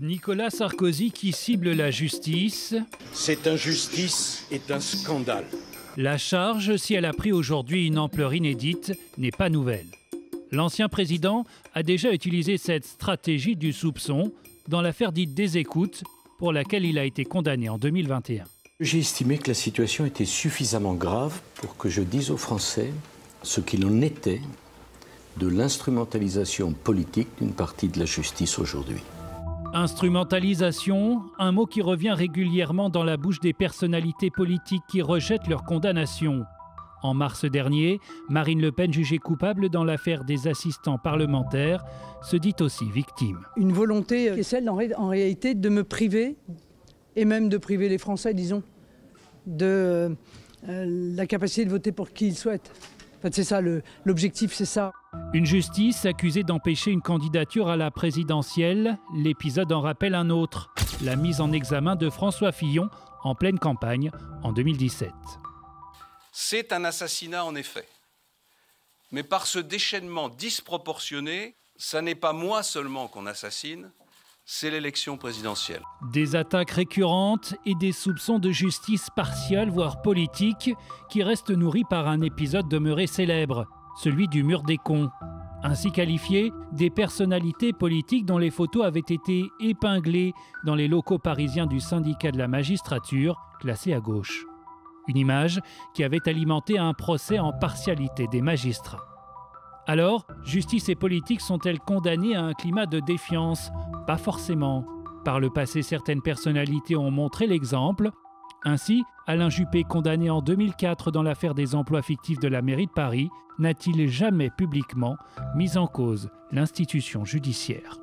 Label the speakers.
Speaker 1: Nicolas Sarkozy qui cible la justice.
Speaker 2: Cette injustice est un scandale.
Speaker 1: La charge, si elle a pris aujourd'hui une ampleur inédite, n'est pas nouvelle. L'ancien président a déjà utilisé cette stratégie du soupçon dans l'affaire dite des écoutes, pour laquelle il a été condamné en 2021.
Speaker 3: J'ai estimé que la situation était suffisamment grave pour que je dise aux Français ce qu'il en était de l'instrumentalisation politique d'une partie de la justice aujourd'hui.
Speaker 1: Instrumentalisation, un mot qui revient régulièrement dans la bouche des personnalités politiques qui rejettent leur condamnation. En mars dernier, Marine Le Pen, jugée coupable dans l'affaire des assistants parlementaires, se dit aussi victime.
Speaker 4: Une volonté qui est celle en réalité de me priver, et même de priver les Français, disons, de la capacité de voter pour qui ils souhaitent. En fait, c'est ça, l'objectif, c'est ça.
Speaker 1: Une justice accusée d'empêcher une candidature à la présidentielle. L'épisode en rappelle un autre, la mise en examen de François Fillon en pleine campagne en 2017.
Speaker 5: C'est un assassinat en effet. Mais par ce déchaînement disproportionné, ça n'est pas moi seulement qu'on assassine, c'est l'élection présidentielle.
Speaker 1: Des attaques récurrentes et des soupçons de justice partiale, voire politique, qui restent nourris par un épisode demeuré célèbre, celui du mur des cons. Ainsi qualifiés, des personnalités politiques dont les photos avaient été épinglées dans les locaux parisiens du syndicat de la magistrature, classés à gauche. Une image qui avait alimenté un procès en partialité des magistrats. Alors, justice et politique sont-elles condamnées à un climat de défiance ? Pas forcément. Par le passé, certaines personnalités ont montré l'exemple. Ainsi, Alain Juppé, condamné en 2004 dans l'affaire des emplois fictifs de la mairie de Paris, n'a-t-il jamais publiquement mis en cause l'institution judiciaire ?